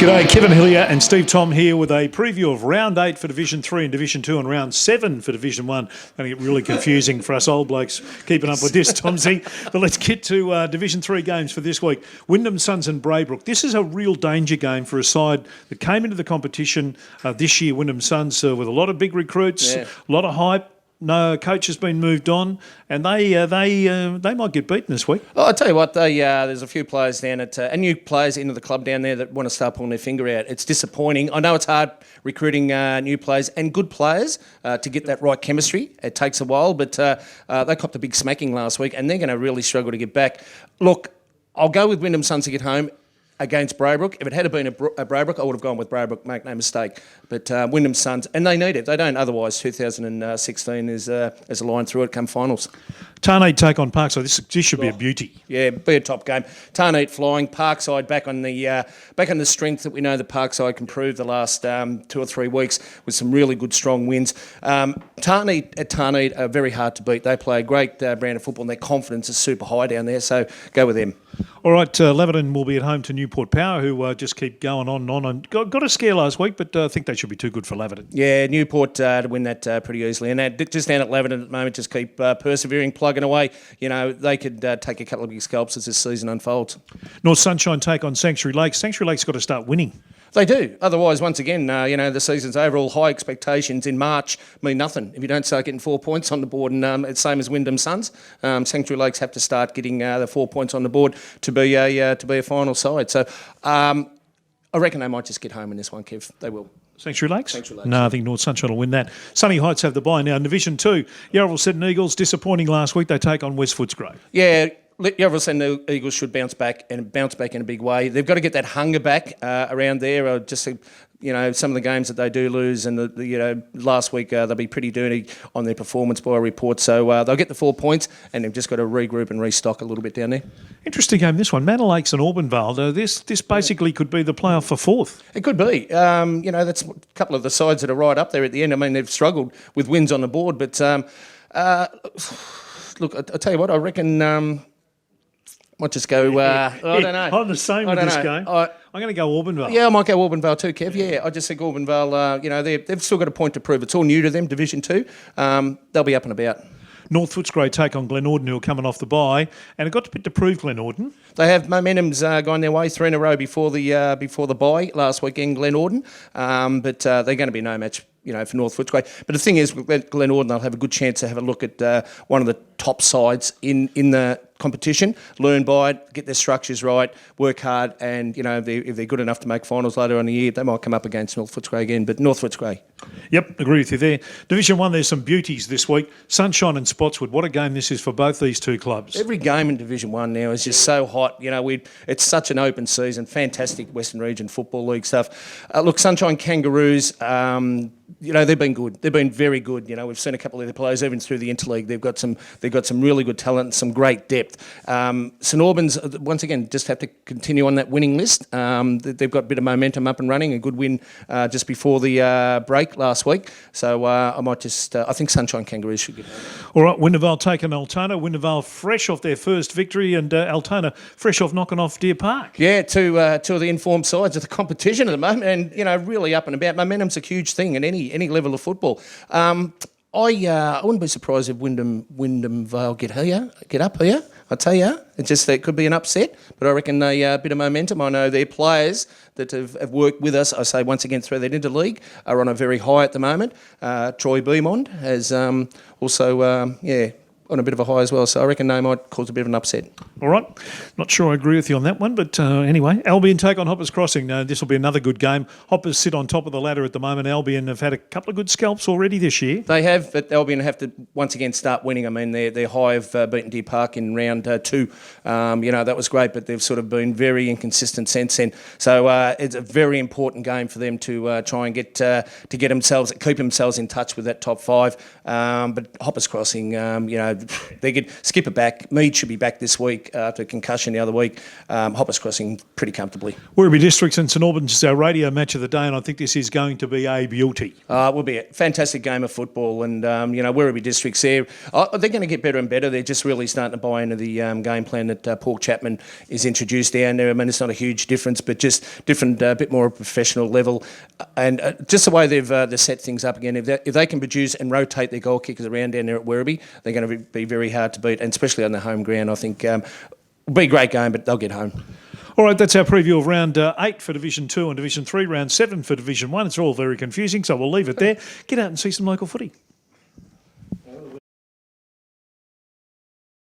G'day, Kevin Hillier and Steve Thom here with a preview of Round 8 for Division 3 and Division 2 and Round 7 for Division 1. Going to get really confusing for us old blokes keeping up with this, Tomsy. But let's get to Division 3 games for this week. Wyndham, Suns and Braybrook. This is a real danger game for a side that came into the competition this year, Wyndham Suns, with a lot of big recruits, a lot of hype. No, coach has been moved on, and they might get beaten this week. Oh, I tell you what, there's a few players down at and new players into the club down there that want to start pulling their finger out. It's disappointing. I know it's hard recruiting new players and good players to get that right chemistry. It takes a while, but they copped a big smacking last week, and they're going to really struggle to get back. Look, I'll go with Wyndham Suns to get home against Braybrook. If it had been a Braybrook, I would have gone with Braybrook, make no mistake. But Wyndham Suns, and they need it. They don't otherwise. 2016 is a line through it come finals. Tarneit take on Parkside. This should be a beauty. Yeah, be a top game. Tarneit flying, Parkside back on the strength that we know that Parkside can prove the last 2 or 3 weeks with some really good strong wins. Tarneit are very hard to beat. They play a great brand of football and their confidence is super high down there, so go with them. All right, Leviton will be at home to Newport Power, who just keep going on and on. And got a scare last week, but I think they should be too good for Leviton. Yeah, Newport to win that pretty easily. And just down at Leviton at the moment, just keep persevering, plugging away. You know, they could take a couple of big scalps as this season unfolds. North Sunshine take on Sanctuary Lakes. Sanctuary Lakes got to start winning. They do. Otherwise, once again, the season's over. All high expectations in March mean nothing if you don't start getting 4 points on the board. And it's same as Wyndham Suns. Sanctuary Lakes have to start getting the 4 points on the board to be a final side. So I reckon they might just get home in this one, Kev. They will. Sanctuary Lakes? Sanctuary Lakes. No, I think North Sunshine will win that. Sunny Heights have the bye now. In Division 2, Yarraville Seton Eagles, disappointing last week. They take on West Footscray. Yeah. Yarraville Seton Eagles should bounce back in a big way. They've got to get that hunger back around there. Some of the games that they do lose, and last week they'll be pretty dirty on their performance by report. So they'll get the 4 points, and they've just got to regroup and restock a little bit down there. Interesting game, this one. Manor Lakes and Auburn Vale. This basically could be the playoff for fourth. It could be. That's a couple of the sides that are right up there at the end. I mean, they've struggled with wins on the board, but look, I tell you what, I reckon. Might just go, I don't know. I'm the same with this game. I'm going to go Auburn Vale. Yeah, I might go Auburn Vale too, Kev. Yeah, I just think Auburn Vale, they've still got a point to prove. It's all new to them, Division 2. They'll be up and about. North Footscray take on Glenelg, who are coming off the bye, and it got a bit to prove Glenelg. They have momentum's gone their way 3 in a row before the bye last weekend, Glenelg, but they're going to be no match, for North Footscray. But the thing is, with Glenelg, they'll have a good chance to have a look at one of the top sides in the competition, learn by it, get their structures right, work hard, and if they're good enough to make finals later on in the year, they might come up against North Footscray again. But North Footscray. Yep, agree with you there. Division 1, there's some beauties this week. Sunshine and Spotswood. What a game this is for both these two clubs. Every game in Division 1 now is just so hot. It's such an open season, fantastic Western Region Football League stuff. Look, Sunshine Kangaroos, they've been good. They've been very good. We've seen a couple of their players even through the interleague. They've got some really good talent, some great depth. St Albans, once again, just have to continue on that winning list. They've got a bit of momentum up and running. A good win just before the break last week. So I might just, I think Sunshine Kangaroos should get home. All right, Wyndham Vale taking Altona. Wyndham Vale fresh off their first victory, and Altona fresh off knocking off Deer Park. Yeah, two of the informed sides of the competition at the moment, and really up and about. Momentum's a huge thing at any level of football. I wouldn't be surprised if Wyndham Vale get up here. I tell you, it could be an upset, but I reckon a bit of momentum. I know their players that have worked with us, I say once again through that interleague, are on a very high at the moment. Troy Beaumont has also on a bit of a high as well, so I reckon they might cause a bit of an upset. All right. Not sure I agree with you on that one, but anyway, Albion take on Hoppers Crossing. This will be another good game. Hoppers sit on top of the ladder at the moment. Albion have had a couple of good scalps already this year. They have, but Albion have to once again start winning. I mean, they're high of beaten Deer Park in round 2. That was great, but they've sort of been very inconsistent since then. So it's a very important game for them to try and keep themselves in touch with that top 5. But Hoppers Crossing, they could skip it back. Mead should be back this week after concussion the other week. Hoppers crossing pretty comfortably. Werribee Districts and St Albans is our radio match of the day, and I think this is going to be a beauty. It will be a fantastic game of football, and Werribee Districts there, they're going to get better and better. They're just really starting to buy into the game plan that Paul Chapman is introduced down there. I mean, it's not a huge difference, but just different, a bit more professional level, and just the way they've set things up again. If they can produce and rotate their goal kickers around down there at Werribee, they're going to be very hard to beat, and especially on the home ground. I think it'll be a great game, but they'll get home. All right, that's our preview of round 8 for Division 2 and Division 3, round 7 for Division 1. It's all very confusing, so we'll leave it there. Get out and see some local footy.